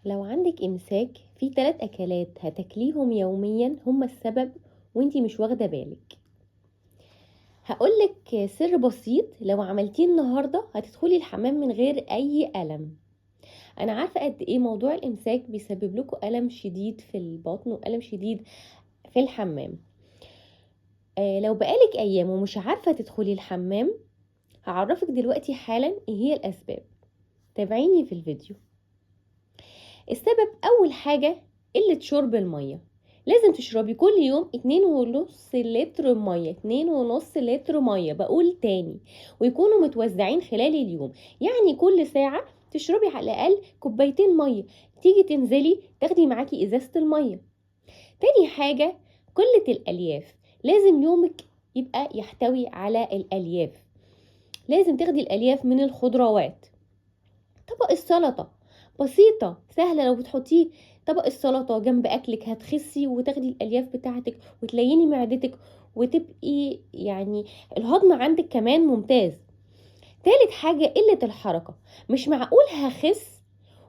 لو عندك إمساك في 3 أكلات هتاكليهم يوميًا هُم السبب وأنتِ مش واخدة بالِك. هاقول لِك سر بسيط لو عملتيه النهارده هتدخلي الحمام من غير أي ألم. أنا عارفة قد إيه موضوع الإمساك بيسبب لكم ألم شديد في البطن وألم شديد في الحمام. لو بقى لِك أيام ومش عارفة تدخلي الحمام، هاعرّفِك دلوقتي حالًا إيه هي الأسباب. تابعيني في الفيديو. السبب أول حاجة قلة شرب المية. لازم تشربي كل يوم 2.5 لتر مية، 2.5 لتر مية، بقول تاني، ويكونوا متوزعين خلال اليوم. يعني كل ساعة تشربي على الأقل كوبايتين مية، تيجي تنزلي تاخدي معاكي إزازة المية. تاني حاجة قلة الألياف. لازم يومك يبقى يحتوي على الألياف. لازم تاخدي الألياف من الخضروات. طبق السلطة بسيطة سهلة، لو بتحطيه طبق السلطة جنب أكلك هتخسي وتاخدي الألياف بتاعتك وتليني معدتك وتبقي يعني الهضم عندك كمان ممتاز. تالت حاجة قلة الحركة. مش معقول هخس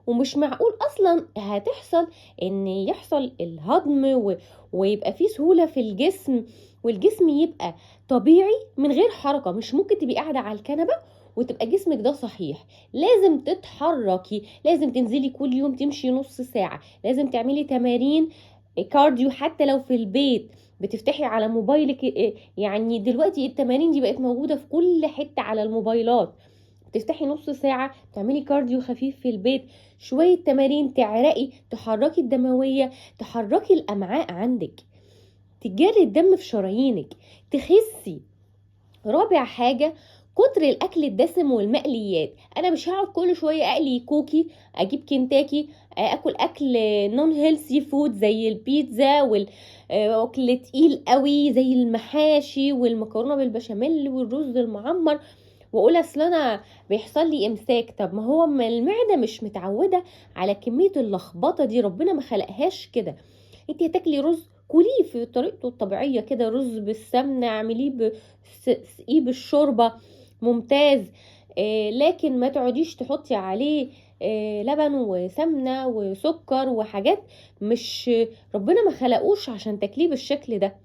ومش معقول أصلا هتحصل إن يحصل الهضم ويبقى فيه سهولة في الجسم، والجسم يبقى طبيعي من غير حركة. مش ممكن تبقي قاعدة على الكنبة وتبقى جسمك ده صحيح. لازم تتحركي، لازم تنزلي كل يوم تمشي نص ساعة، لازم تعملي تمارين كارديو حتى لو في البيت. بتفتحي على موبايلك، يعني دلوقتي التمارين دي بقت موجودة في كل حتة على الموبايلات. تفتحي نص ساعة تعملي كارديو خفيف في البيت، شوية تمارين تعرقي، تحركي الدموية، تحركي الأمعاء عندك، تجري الدم في شرايينك، تخسي. رابع حاجة كتر الأكل الدسم والمقليات. أنا مش هقعد كل شوية أقلي كوكي، أجيب كنتاكي، أكل نون هيلثي فود زي البيتزا والأكل تقيل قوي زي المحاشي والمكرونة بالبشاميل والرز المعمر، واقول اصل انا بيحصل لي امساك. طب ما هو المعده مش متعوده على كميه اللخبطه دي، ربنا ما خلقهاش كده. انت هتاكلي رز كليه في طريقته الطبيعيه كده، رز بالسمنه اعمليه سقيه بالشوربه ممتاز. لكن ما تقعديش تحطي عليه لبن وسمنه وسكر وحاجات مش ربنا ما خلقوش عشان تاكليه بالشكل ده.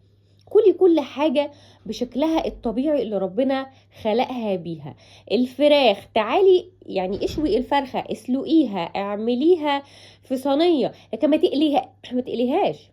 كلي كل حاجة بشكلها الطبيعي اللي ربنا خلقها بيها. الفراخ تعالي يعني اشوي الفرخة، اسلقيها، اعمليها في صينية، لكن ما تقليهاش،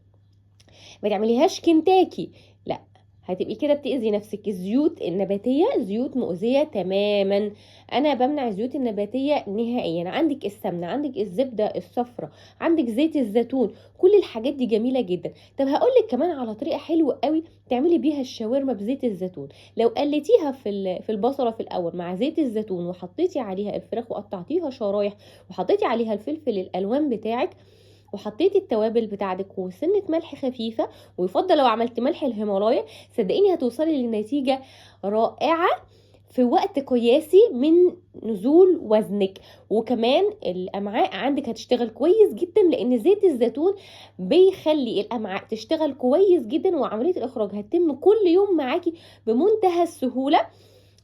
ما تعمليهاش كنتاكي، لا، هتبقي كده بتأذي نفسك. الزيوت النباتية زيوت مؤذية تماما. انا بمنع الزيوت النباتية نهائيا. عندك السمنة، عندك الزبدة الصفراء، عندك زيت الزيتون، كل الحاجات دي جميلة جدا. طب هقولك كمان على طريقة حلوة قوي تعملي بيها الشاورما بزيت الزيتون. لو قلتيها في البصلة في الاول مع زيت الزيتون وحطيتي عليها الفراخ وقطعتيها شرايح وحطيتي عليها الفلفل الالوان بتاعك وحطيتي التوابل بتاعتك وسنة ملح خفيفة، ويفضل لو عملت ملح الهيمالايا، صدقيني هتوصلي لنتيجة رائعة في وقت قياسي من نزول وزنك. وكمان الامعاء عندك هتشتغل كويس جدا، لان زيت الزيتون بيخلي الامعاء تشتغل كويس جدا، وعملية الاخراج هتتم كل يوم معاكي بمنتهى السهولة،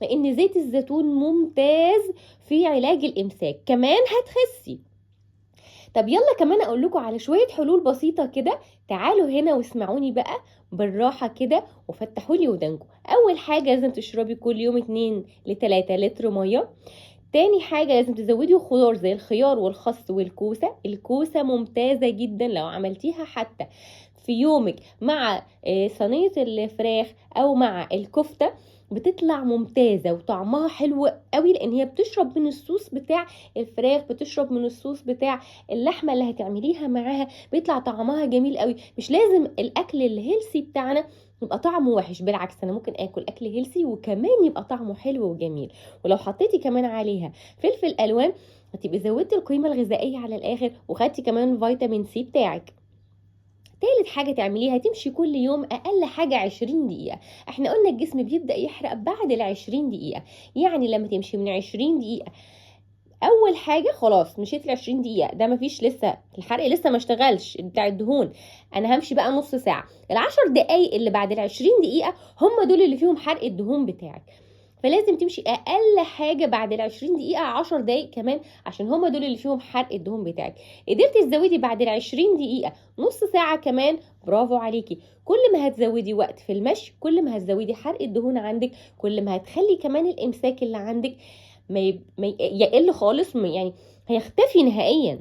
لان زيت الزيتون ممتاز في علاج الامساك. كمان هتخسي. طب يلا كمان اقول لكم على شوية حلول بسيطة كده. تعالوا هنا واسمعوني بقى بالراحة كده وفتحوا لي ودانكم. اول حاجة لازم تشربي كل يوم 2 ل 3 لتر مية. تاني حاجة لازم تزودي خضار زي الخيار والخس والكوسة. الكوسة ممتازة جدا لو عملتيها حتى في يومك مع صينية الفراخ او مع الكفتة، بتطلع ممتازة وطعمها حلو قوي، لان هي بتشرب من الصوص بتاع الفراخ، بتشرب من الصوص بتاع اللحمة اللي هتعمليها معاها، بيطلع طعمها جميل قوي. مش لازم الاكل الهيلسي بتاعنا يبقى طعمه وحش، بالعكس انا ممكن اكل اكل هيلسي وكمان يبقى طعمه حلو وجميل. ولو حطيتي كمان عليها فلفل الوان هتبقي زودتي القيمة الغذائية على الاخر، وخدتي كمان فيتامين سي بتاعك. تالت حاجة تعمليها تمشي كل يوم أقل حاجة 20 دقيقة. احنا قلنا الجسم بيبدأ يحرق بعد 20 دقيقة، يعني لما تمشي من 20 دقيقة أول حاجة خلاص مشيت 20 دقيقة، ده مفيش لسه الحرق لسه ما اشتغلش بتاع الدهون، أنا همشي بقى نص ساعة. ال10 دقايق اللي بعد 20 دقيقة هم دول اللي فيهم حرق الدهون بتاعك. فلازم تمشي اقل حاجه بعد ال20 دقيقه 10 دقايق كمان، عشان هما دول اللي فيهم حرق الدهون بتاعك. قدرتي تزودي بعد ال20 دقيقه نص ساعه كمان، برافو عليكي. كل ما هتزودي وقت في المشي كل ما هتزودي حرق الدهون عندك، كل ما هتخلي كمان الامساك اللي عندك ما يقل خالص، يعني هيختفي نهائيا.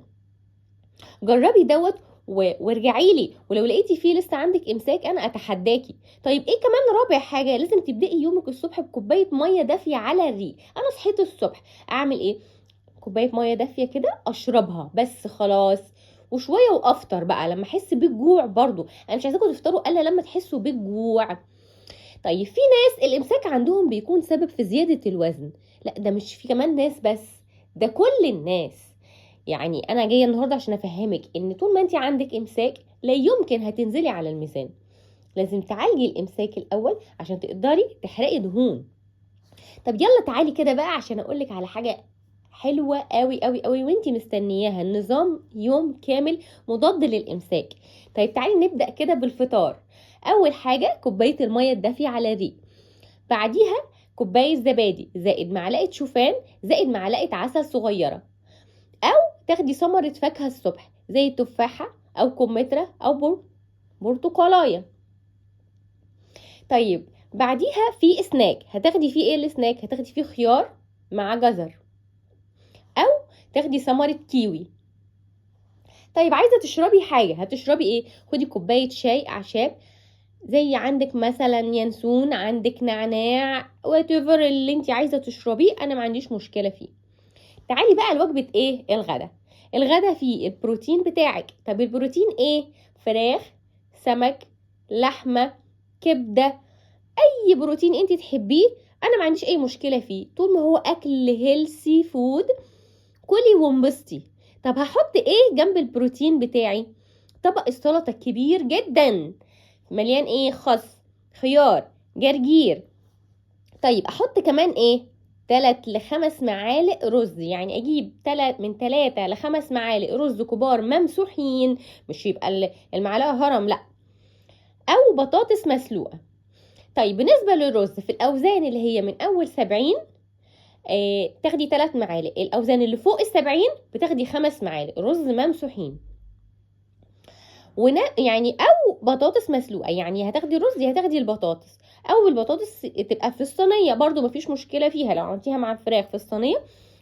جربي دوت وارجعي لي، ولو لقيتي فيه لسه عندك امساك انا اتحداكي. طيب ايه كمان رابع حاجه؟ لازم تبداي يومك الصبح بكوبايه ميه دافيه على الريق. انا صحيت الصبح اعمل ايه؟ كوبايه ميه دافيه كده اشربها بس خلاص، وشويه وافطر بقى لما احس بالجوع. برضو انا مش عايزاكم تفطروا الا لما تحسوا بالجوع. طيب في ناس الامساك عندهم بيكون سبب في زياده الوزن. لا ده مش في كمان ناس بس، ده كل الناس. يعني انا جايه النهارده عشان افهمك ان طول ما انت عندك امساك لا يمكن هتنزلي على الميزان. لازم تعالجي الامساك الاول عشان تقدري تحرقي دهون. طب يلا تعالي كده بقى عشان اقولك على حاجه حلوه قوي قوي قوي وانت مستنياها، نظام يوم كامل مضاد للامساك. طيب تعالي نبدا كده بالفطار. اول حاجه كوبايه الميه الدافيه على الريق، بعديها كوبايه زبادي زائد معلقه شوفان زائد معلقه عسل صغيره، او تاخدي ثمرة فاكهة الصبح زي التفاحة او كمثرى او برتقالاية. طيب بعديها في سناك، هتاخدي فيه ايه السناك؟ هتاخدي فيه خيار مع جزر، او تاخدي ثمرة كيوي. طيب عايزة تشربي حاجة، هتشربي ايه؟ خدي كوباية شاي اعشاب، زي عندك مثلا ينسون، عندك نعناع، whatever اللي انت عايزة تشربيه انا ما عنديش مشكلة فيه. تعالي بقى لوجبة ايه؟ الغدا. الغدا فيه البروتين بتاعك. طب البروتين ايه؟ فراخ، سمك، لحمة، كبدة، اي بروتين انت تحبيه انا ما عنديش اي مشكلة فيه طول ما هو اكل هيلسي فود. كلي وانبسطي. طب هحط ايه جنب البروتين بتاعي؟ طبق السلطة كبير جدا مليان ايه؟ خس، خيار، جرجير. طيب احط كمان ايه؟ 3 ل5 معالق رز، يعني اجيب من 3 ل5 معالق رز كبار ممسوحين، مش يبقى المعلقه هرم، لا، او بطاطس مسلوقه. طيب بالنسبه للرز في الاوزان اللي هي من اول 70 تاخدي 3 معالق، الاوزان اللي فوق ال70 بتاخدي 5 معالق رز ممسوحين. يعني او بطاطس مسلوقه، يعني هتاخدي الرز هتاخدي البطاطس، او البطاطس تبقى في الصينيه برضو مفيش مشكله فيها، لو عملتيها مع الفراخ في الصينيه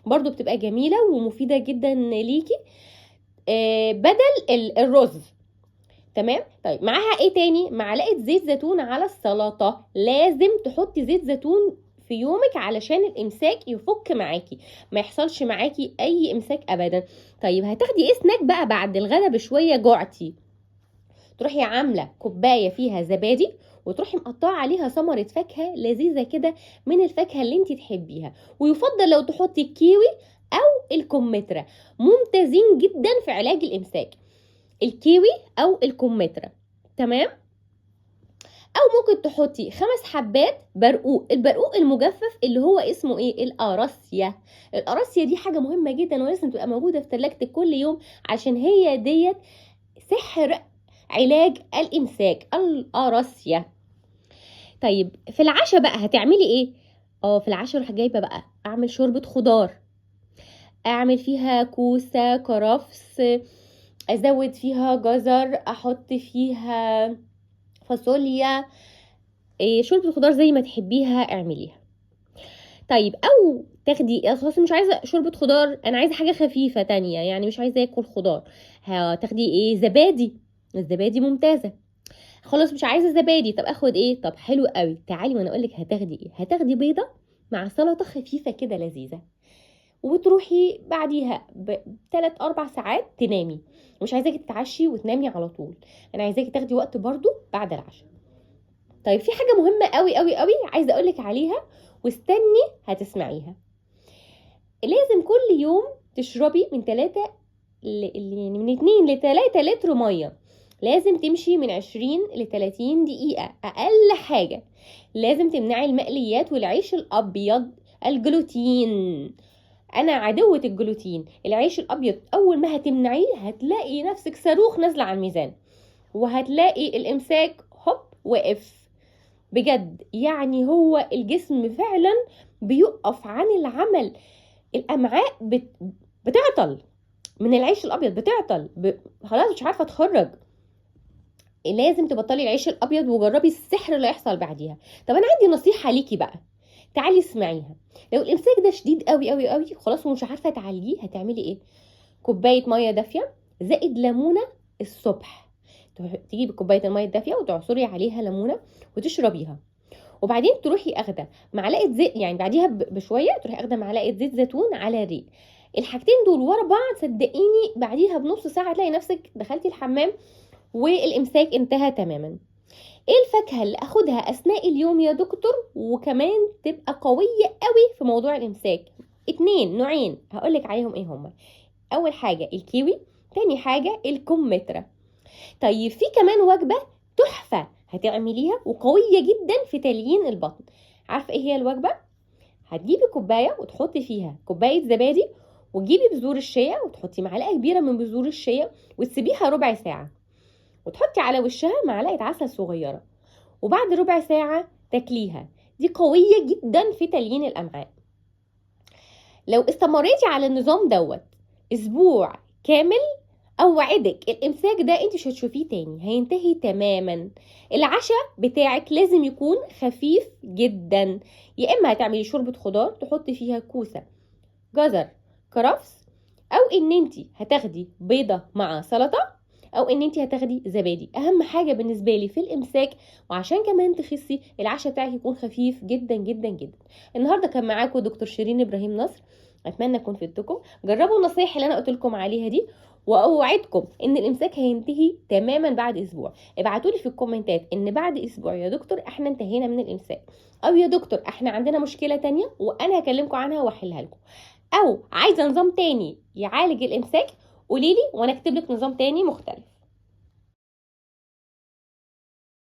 برضو بتبقى جميله ومفيده جدا ليكي بدل الرز. تمام. طيب معاها ايه تاني؟ معلقه زيت زيتون على السلطه. لازم تحطي زيت زيتون في يومك علشان الامساك يفك معاكي، ما يحصلش معاكي اي امساك ابدا. طيب هتاخدي ايه سناك بقى بعد الغدا بشويه جعتي؟ تروحي عامله كوبايه فيها زبادي، وتروحي مقطعه عليها ثمره فاكهه لذيذه كده من الفاكهه اللي انت تحبيها، ويفضل لو تحطي الكيوي او الكمثرى، ممتازين جدا في علاج الامساك، الكيوي او الكمثرى. تمام. او ممكن تحطي 5 حبات برقوق، البرقوق المجفف اللي هو اسمه ايه؟ القراصية. القراصية دي حاجه مهمه جدا ولازم تبقى موجوده في ثلاجتك كل يوم، عشان هي ديت سحر علاج الامساك، القراصية. طيب في العشاء بقى هتعملي ايه؟ في العشاء اروح جايبه بقى اعمل شوربه خضار، اعمل فيها كوسه، كرفس، ازود فيها جزر، احط فيها فاصوليا، شوربه خضار زي ما تحبيها اعمليها. طيب او تاخدي خلاص مش عايزه شوربه خضار، انا عايزه حاجه خفيفه تانية، يعني مش عايزه اكل خضار، هتاخدي ايه؟ زبادي. الزبادي ممتازه. خلاص مش عايزه زبادي، طب اخد ايه؟ طب حلو قوي، تعالي وانا اقولك هتاخدي ايه. هتاخدي بيضه مع سلطه خفيفه كده لذيذه، وتروحي بعديها ب3-4 ساعات تنامي. مش عايزاكي تتعشي وتنامي على طول، انا عايزاكي تاخدي وقت برضو بعد العشاء. طيب في حاجه مهمه قوي قوي قوي عايزه اقولك عليها، واستني هتسمعيها. لازم كل يوم تشربي من 2 ل 3 لتر ميه. لازم تمشي من 20 ل 30 دقيقة أقل حاجة. لازم تمنعي المقليات والعيش الأبيض، الجلوتين. أنا عدوة الجلوتين. العيش الأبيض أول ما هتمنعيه هتلاقي نفسك صاروخ نازلة على الميزان، وهتلاقي الإمساك هوب وقف. بجد يعني هو الجسم فعلا بيقف عن العمل. الامعاء بتعطل من العيش الابيض، بتعطل خلاص مش عارفه تخرج. لازم تبطلي العيش الابيض وجربي السحر اللي هيحصل بعديها. طب انا عندي نصيحه ليكي بقى، تعالي اسمعيها. لو الامساك ده شديد قوي قوي قوي خلاص ومش عارفه تعالجيه، هتعملي ايه؟ كوبايه ميه دافيه زائد ليمونه الصبح. تجيبي كوبايه الميه الدافيه وتعصري عليها ليمونه وتشربيها، وبعدين تروحي اخده معلقه زيت، يعني بعديها بشويه تروحي اخده معلقه زيت زيتون على الريق. الحاجتين دول ورا بعض صدقيني بعديها بنص ساعه تلاقي نفسك دخلتي الحمام والامساك انتهى تماما. ايه الفاكهه اللي اخدها اثناء اليوم يا دكتور وكمان تبقى قويه قوي في موضوع الامساك؟ 2 نوعين هقولك عليهم ايه هما. اول حاجه الكيوي، تاني حاجه الكمثرى. طيب في كمان وجبه تحفه هتعمليها وقويه جدا في تليين البطن. عارفه ايه هي الوجبه؟ هتجيبي كوبايه وتحطي فيها كوبايه زبادي، وتجيبي بذور الشيا وتحطي معلقه كبيره من بذور الشيا وتسيبيها ربع ساعه، وتحطي على وشها معلقه عسل صغيره، وبعد ربع ساعه تاكليها. دي قويه جدا في تليين الامعاء. لو استمريتي على النظام دوت اسبوع كامل اوعدك الامساك ده انت مش هتشوفيه تاني، هينتهي تماما. العشاء بتاعك لازم يكون خفيف جدا، يا اما هتعملي شوربه خضار تحطي فيها كوسه، جزر، كرفس، او ان انت هتاخدي بيضه مع سلطه، او ان انت هتاخدي زبادي. اهم حاجه بالنسبه لي في الامساك وعشان كمان تخسي العشاء بتاعك يكون خفيف جدا جدا جدا. النهارده كان معاكم دكتور شيرين ابراهيم نصر، اتمنى اكون فدتكم. جربوا النصايح اللي انا قلت لكم عليها دي، واوعدكم ان الامساك هينتهي تماما بعد اسبوع. ابعتوا لي في الكومنتات ان بعد اسبوع يا دكتور احنا انتهينا من الامساك، او يا دكتور احنا عندنا مشكله تانية وانا هكلمكم عنها واحلها لكم، او عايزه نظام تاني يعالج الامساك قوليلي وانا اكتب لك نظام تاني مختلف.